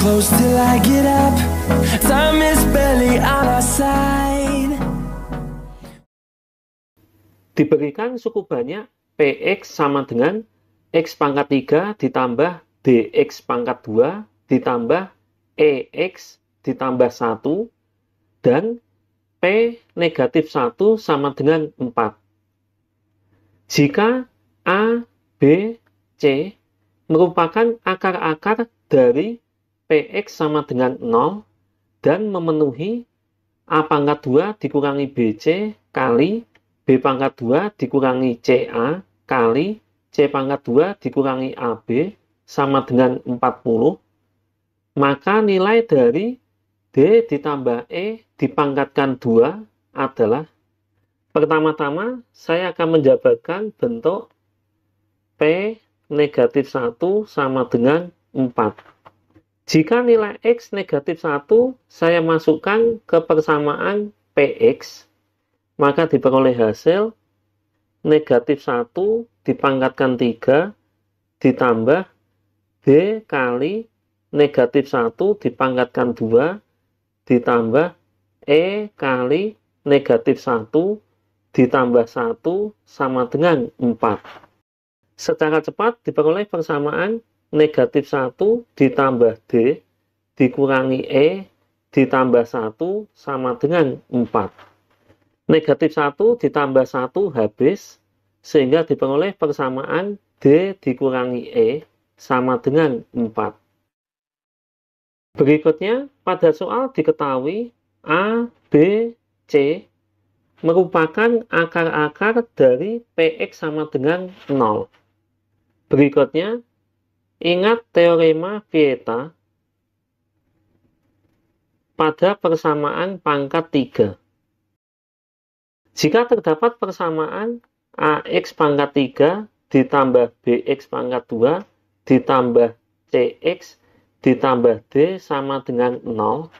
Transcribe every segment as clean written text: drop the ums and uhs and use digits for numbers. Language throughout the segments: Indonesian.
close till I get up. Time is barely on our side. Diberikan suku banyak Px sama dengan X pangkat 3 ditambah Dx pangkat 2 ditambah Ex ditambah 1 dan P negatif 1 sama dengan 4. Jika A, B, C merupakan akar-akar dari Px sama dengan 0 dan memenuhi A pangkat 2 dikurangi BC kali B pangkat 2 dikurangi CA kali C pangkat 2 dikurangi AB sama dengan 40, maka nilai dari D ditambah E dipangkatkan 2 adalah, pertama-tama saya akan menjabarkan bentuk P negatif 1 sama dengan 4. Jika nilai X negatif 1 saya masukkan ke persamaan Px, maka diperoleh hasil negatif 1 dipangkatkan 3 ditambah B kali negatif 1 dipangkatkan 2 ditambah E kali negatif 1 ditambah 1 sama dengan 4. Secara cepat diperoleh persamaan negatif 1 ditambah D dikurangi E ditambah 1 sama dengan 4. Negatif 1 ditambah 1 habis, sehingga diperoleh persamaan D dikurangi E sama dengan 4. Berikutnya, pada soal diketahui A, B, C merupakan akar-akar dari Px sama dengan 0. Berikutnya, ingat teorema Vieta pada persamaan pangkat 3. Jika terdapat persamaan AX pangkat 3 ditambah BX pangkat 2 ditambah CX ditambah D sama dengan 0,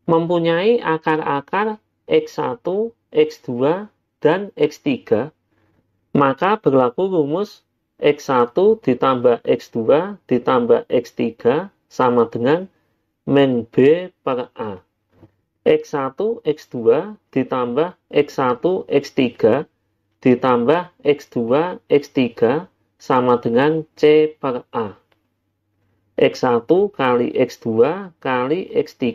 mempunyai akar-akar X1, X2, dan X3, maka berlaku rumus X1 ditambah X2 ditambah X3 sama dengan min B per A. X1, X2 ditambah X1, X3 ditambah X2, X3 sama dengan C per A. X1 kali X2 kali X3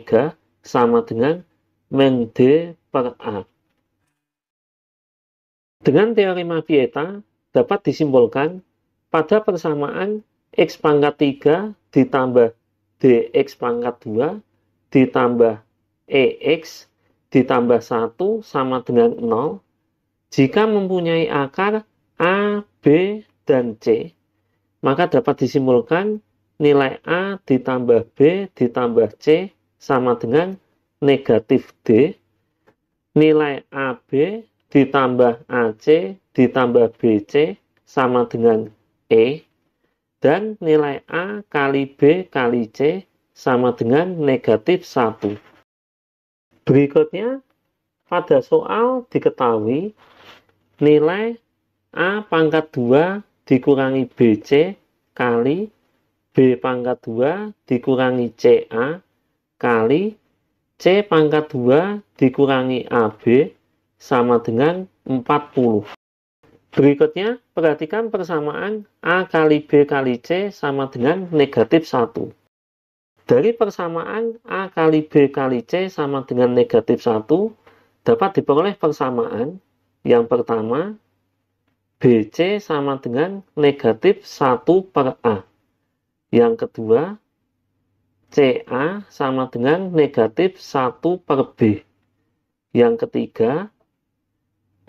sama dengan min D per A. Dengan teorema Vieta dapat disimpulkan pada persamaan X pangkat 3 ditambah Dx pangkat 2 ditambah Ex ditambah 1 sama dengan 0, jika mempunyai akar A, B, dan C, maka dapat disimpulkan nilai A ditambah B ditambah C sama dengan negatif D, nilai AB ditambah AC ditambah BC sama dengan E, dan nilai A kali B kali C sama dengan negatif 1. Berikutnya, pada soal diketahui nilai A pangkat 2 dikurangi BC kali B pangkat 2 dikurangi CA kali C pangkat 2 dikurangi AB sama dengan 40. Berikutnya, perhatikan persamaan A kali B kali C sama dengan negatif 1. Dari persamaan A kali B kali C sama dengan negatif 1, dapat diperoleh persamaan yang pertama, BC sama dengan negatif 1 per A. Yang kedua, CA sama dengan negatif 1 per B. Yang ketiga,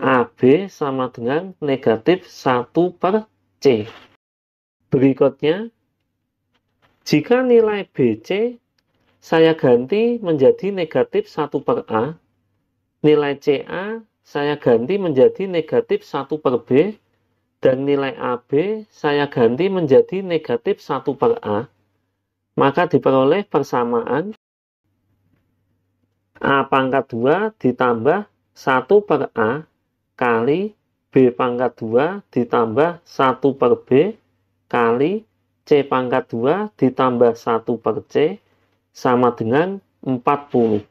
AB sama dengan negatif 1 per C. Berikutnya, jika nilai BC saya ganti menjadi negatif 1 per A, nilai CA saya ganti menjadi negatif 1 per B, dan nilai AB saya ganti menjadi negatif 1 per A, maka diperoleh persamaan A pangkat 2 ditambah 1 per A kali B pangkat 2 ditambah 1 per B kali C pangkat 2 ditambah 1 per C sama dengan 40.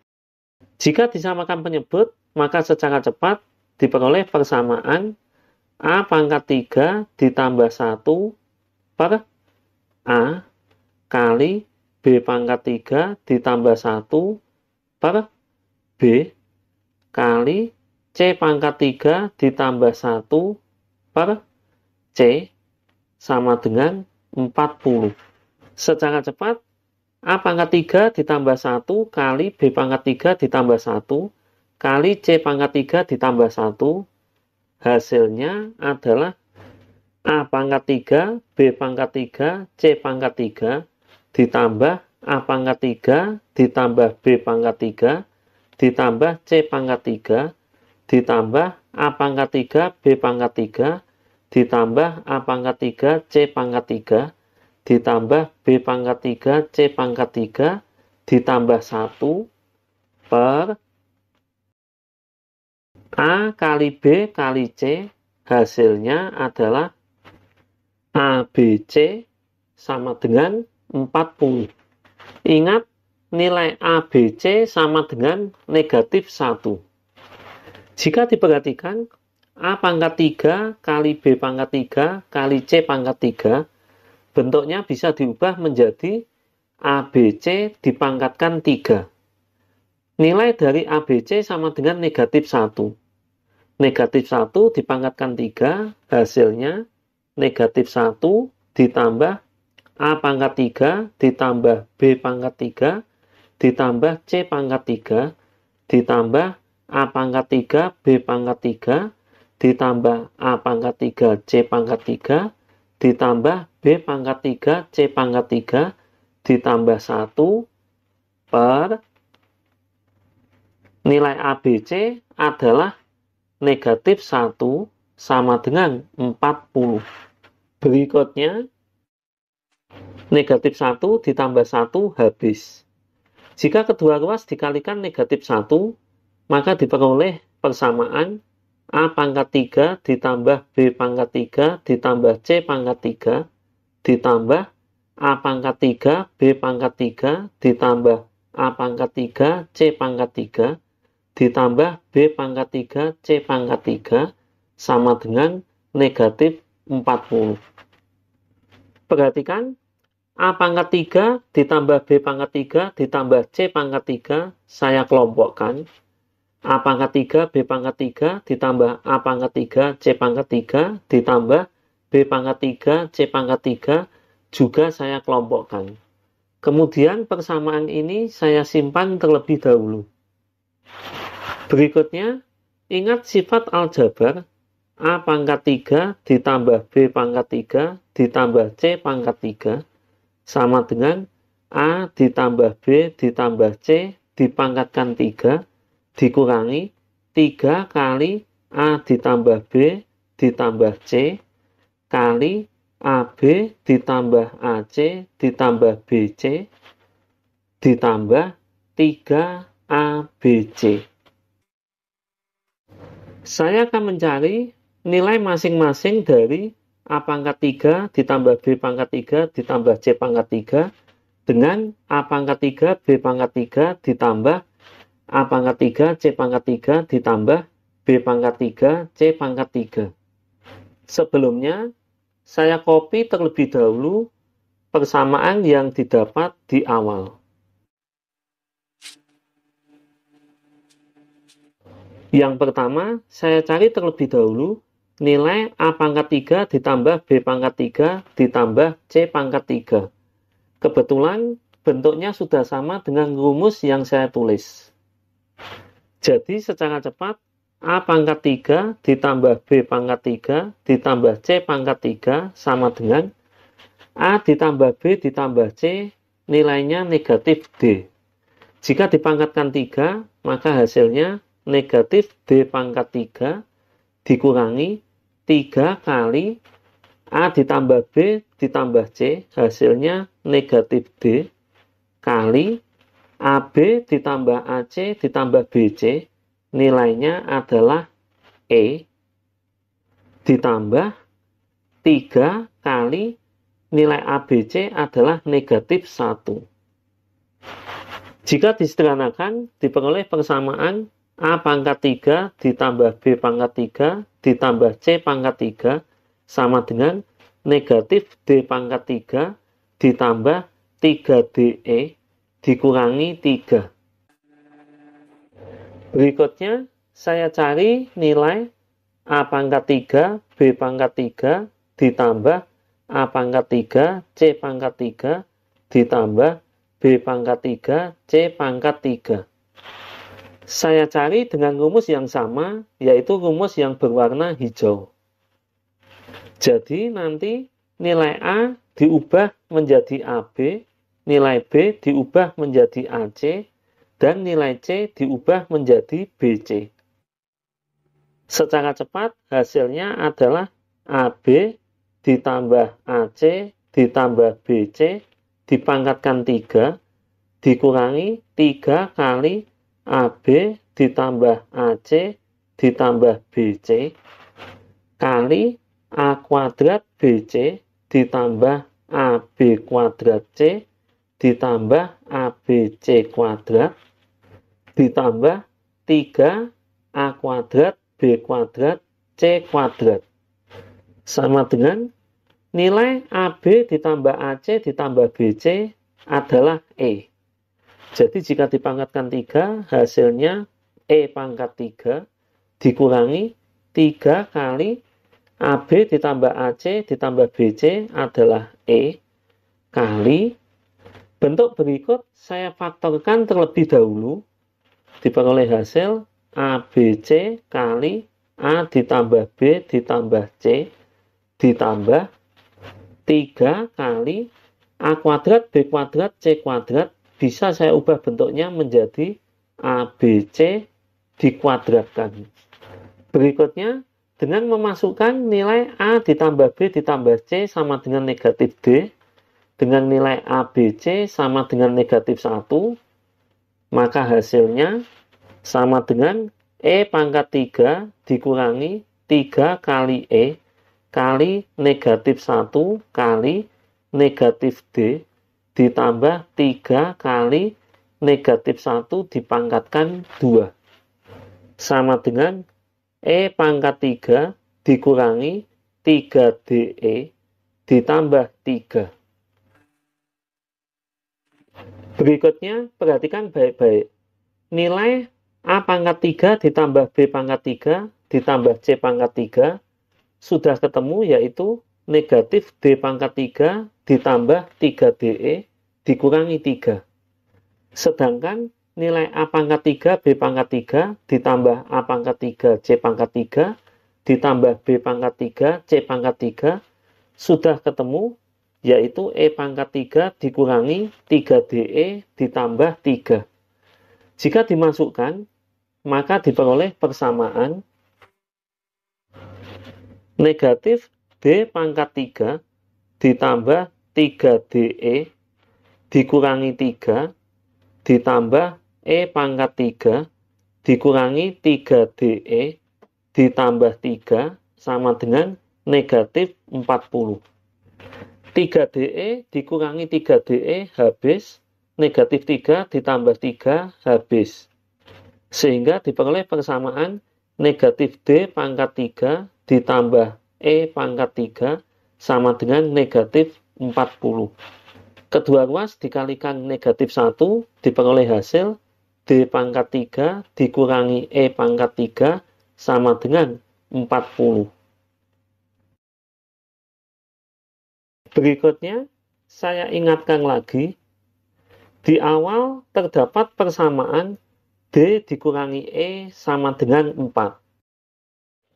Jika disamakan penyebut, maka secara cepat diperoleh persamaan A pangkat 3 ditambah 1 per A kali B pangkat 3 ditambah 1 per B kali C pangkat 3 ditambah 1 per C sama dengan 40. Secara cepat, A pangkat 3 ditambah 1 kali B pangkat 3 ditambah 1 kali C pangkat 3 ditambah 1, hasilnya adalah A pangkat 3, B pangkat 3, C pangkat 3, ditambah A pangkat 3, ditambah B pangkat 3, ditambah C pangkat 3, ditambah A pangkat 3, B pangkat 3, ditambah A pangkat 3, C pangkat 3, ditambah B pangkat 3, C pangkat 3, ditambah 1 per A kali B kali C, hasilnya adalah ABC sama dengan 40. Ingat, nilai ABC sama dengan negatif 1. Jika diperhatikan, A pangkat 3 kali B pangkat 3 kali C pangkat 3, bentuknya bisa diubah menjadi ABC dipangkatkan 3. Nilai dari ABC sama dengan negatif 1. Negatif 1 dipangkatkan 3, hasilnya negatif 1 ditambah A pangkat 3 ditambah B pangkat 3 ditambah C pangkat 3 ditambah A pangkat 3 B pangkat 3 ditambah A pangkat 3 C pangkat 3 ditambah B pangkat 3 C pangkat 3 ditambah 1 per nilai ABC adalah negatif 1 sama dengan 40. Berikutnya, negatif 1 ditambah 1 habis. Jika kedua ruas dikalikan negatif 1, maka diperoleh persamaan A pangkat 3 ditambah B pangkat 3 ditambah C pangkat 3 ditambah A pangkat 3 B pangkat 3 ditambah A pangkat 3 C pangkat 3 ditambah B pangkat 3 C pangkat 3 sama dengan negatif 40. Perhatikan, A pangkat 3 ditambah B pangkat 3 ditambah C pangkat 3 saya kelompokkan. A pangkat 3 B pangkat 3 ditambah A pangkat 3 C pangkat 3 ditambah B pangkat 3 C pangkat 3 juga saya kelompokkan. Kemudian persamaan ini saya simpan terlebih dahulu. Berikutnya, ingat sifat aljabar A pangkat 3 ditambah B pangkat 3 ditambah C pangkat 3 sama dengan A ditambah B ditambah C dipangkatkan 3 dikurangi 3 kali A ditambah B ditambah C kali AB ditambah AC ditambah BC ditambah 3ABC. Saya akan mencari nilai masing-masing dari A pangkat 3 ditambah B pangkat 3 ditambah C pangkat 3 dengan A pangkat 3 B pangkat 3 ditambah A pangkat 3 C pangkat 3 ditambah B pangkat 3 C pangkat 3. Sebelumnya, saya copy terlebih dahulu persamaan yang didapat di awal. Yang pertama, saya cari terlebih dahulu nilai A pangkat 3 ditambah B pangkat 3 ditambah C pangkat 3. Kebetulan bentuknya sudah sama dengan rumus yang saya tulis. Jadi secara cepat, A pangkat 3 ditambah B pangkat 3 ditambah C pangkat 3 sama dengan A ditambah B ditambah C, nilainya negatif D. Jika dipangkatkan 3, maka hasilnya negatif D pangkat 3 dikurangi 3 kali A ditambah B ditambah C, hasilnya negatif D, kali AB ditambah AC ditambah BC, nilainya adalah E, ditambah 3 kali nilai ABC adalah negatif 1. Jika disederhanakan, diperoleh persamaan A pangkat 3 ditambah B pangkat 3 ditambah C pangkat 3 sama dengan negatif D pangkat 3 ditambah 3DE dikurangi 3. Berikutnya, saya cari nilai A pangkat 3, B pangkat 3 ditambah A pangkat 3, C pangkat 3 ditambah B pangkat 3, C pangkat 3. Saya cari dengan rumus yang sama, yaitu rumus yang berwarna hijau. Jadi nanti nilai A diubah menjadi AB, nilai B diubah menjadi AC, dan nilai C diubah menjadi BC. Secara cepat, hasilnya adalah AB ditambah AC ditambah BC dipangkatkan 3, dikurangi 3 kali AB ditambah AC ditambah BC kali A kuadrat BC ditambah AB kuadrat C ditambah ABC kuadrat ditambah 3 A kuadrat B kuadrat C kuadrat sama dengan nilai AB ditambah AC ditambah BC adalah E. Jadi jika dipangkatkan 3, hasilnya E pangkat 3 dikurangi 3 kali AB ditambah AC ditambah BC adalah E kali bentuk berikut saya faktorkan terlebih dahulu, diperoleh hasil ABC kali A ditambah B ditambah C ditambah 3 kali A kuadrat B kuadrat C kuadrat, bisa saya ubah bentuknya menjadi ABC dikuadratkan. Berikutnya, dengan memasukkan nilai A ditambah B ditambah C sama dengan negatif D, dengan nilai ABC sama dengan negatif 1, maka hasilnya sama dengan E pangkat 3 dikurangi 3 kali E kali negatif 1 kali negatif D ditambah 3 kali negatif 1 dipangkatkan 2 sama dengan E pangkat 3 dikurangi 3DE ditambah 3. Berikutnya, perhatikan baik-baik. Nilai A pangkat 3 ditambah B pangkat 3 ditambah C pangkat 3 sudah ketemu, yaitu negatif D pangkat 3 ditambah 3DE dikurangi 3. Sedangkan nilai A pangkat 3, B pangkat 3 ditambah A pangkat 3, C pangkat 3 ditambah B pangkat 3, C pangkat 3 sudah ketemu, yaitu E pangkat 3 dikurangi 3DE ditambah 3. Jika dimasukkan, maka diperoleh persamaan negatif D pangkat 3 ditambah 3DE dikurangi 3 ditambah E pangkat 3 dikurangi 3DE ditambah 3 sama dengan negatif 40. 3DE dikurangi 3DE habis, negatif 3 ditambah 3 habis. Sehingga diperoleh persamaan negatif D pangkat 3 ditambah E pangkat 3 sama dengan negatif 40. Kedua ruas dikalikan negatif 1, diperoleh hasil D pangkat 3 dikurangi E pangkat 3 sama dengan 40. Berikutnya, saya ingatkan lagi, di awal terdapat persamaan D dikurangi E sama dengan 4.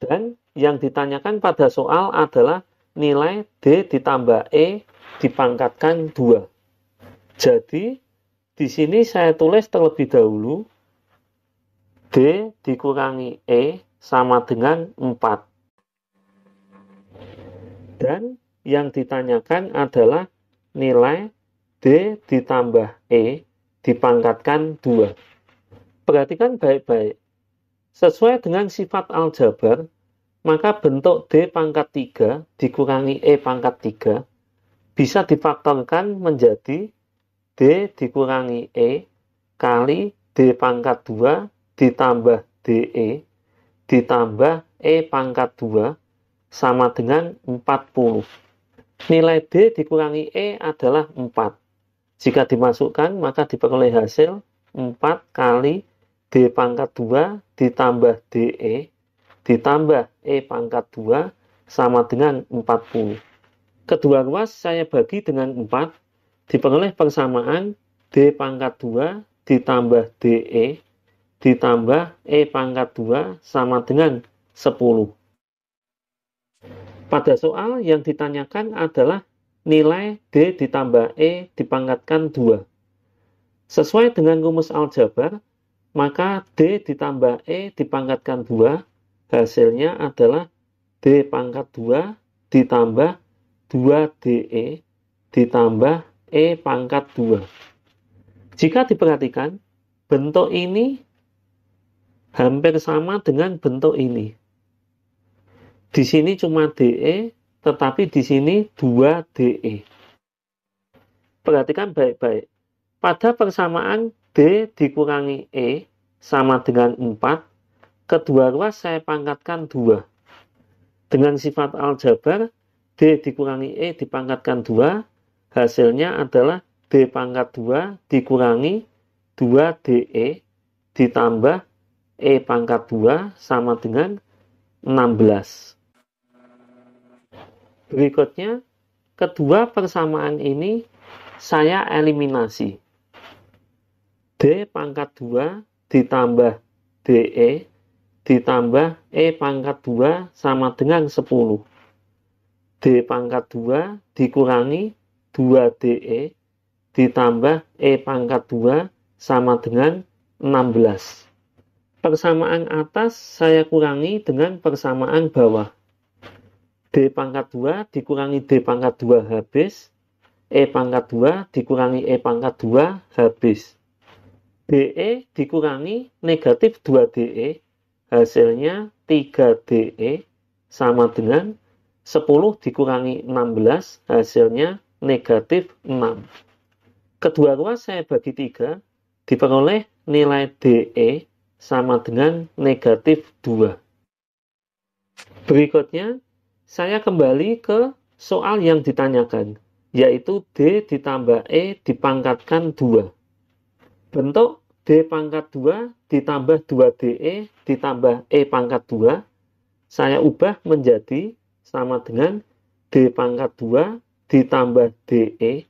Dan yang ditanyakan pada soal adalah nilai D ditambah E dipangkatkan 2. Jadi, di sini saya tulis terlebih dahulu D dikurangi E sama dengan 4. Dan yang ditanyakan adalah nilai D ditambah E dipangkatkan 2. Perhatikan baik-baik. Sesuai dengan sifat aljabar, maka bentuk D pangkat 3 dikurangi E pangkat 3 bisa difaktorkan menjadi D dikurangi E kali D pangkat 2 ditambah DE ditambah E pangkat 2 sama dengan 40. Nilai D dikurangi E adalah 4. Jika dimasukkan, maka diperoleh hasil 4 kali D pangkat 2 ditambah DE ditambah E pangkat 2 sama dengan 40. Kedua ruas saya bagi dengan 4, diperoleh persamaan D pangkat 2 ditambah DE ditambah E pangkat 2 sama dengan 10. Pada soal yang ditanyakan adalah nilai D ditambah E dipangkatkan 2. Sesuai dengan rumus aljabar, maka D ditambah E dipangkatkan 2, hasilnya adalah D pangkat 2 ditambah 2DE ditambah E pangkat 2. Jika diperhatikan, bentuk ini hampir sama dengan bentuk ini. Di sini cuma DE, tetapi di sini 2DE. Perhatikan baik-baik. Pada persamaan D dikurangi E sama dengan 4, kedua ruas saya pangkatkan 2. Dengan sifat aljabar, D dikurangi E dipangkatkan 2, hasilnya adalah D pangkat 2 dikurangi 2DE ditambah E pangkat 2 sama dengan 16. Berikutnya, kedua persamaan ini saya eliminasi. D pangkat 2 ditambah DE ditambah E pangkat 2 sama dengan 10. D pangkat 2 dikurangi 2DE ditambah E pangkat 2 sama dengan 16. Persamaan atas saya kurangi dengan persamaan bawah. D pangkat 2 dikurangi D pangkat 2 habis. E pangkat 2 dikurangi E pangkat 2 habis. DE dikurangi negatif 2DE, hasilnya 3DE sama dengan 10 dikurangi 16, hasilnya negatif 6. Kedua ruas saya bagi 3, diperoleh nilai DE sama dengan negatif 2. Berikutnya, saya kembali ke soal yang ditanyakan, yaitu D ditambah E dipangkatkan 2. Bentuk D pangkat 2 ditambah 2DE ditambah E pangkat 2, saya ubah menjadi sama dengan D pangkat 2 ditambah DE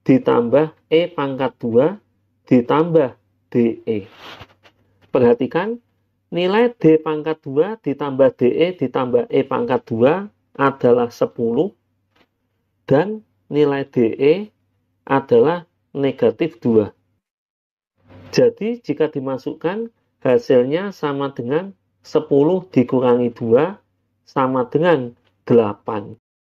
ditambah E pangkat 2 ditambah DE. Perhatikan, nilai D pangkat 2 ditambah DE ditambah E pangkat 2 adalah 10 dan nilai DE adalah negatif 2. Jadi jika dimasukkan, hasilnya sama dengan 10 dikurangi 2 sama dengan 8.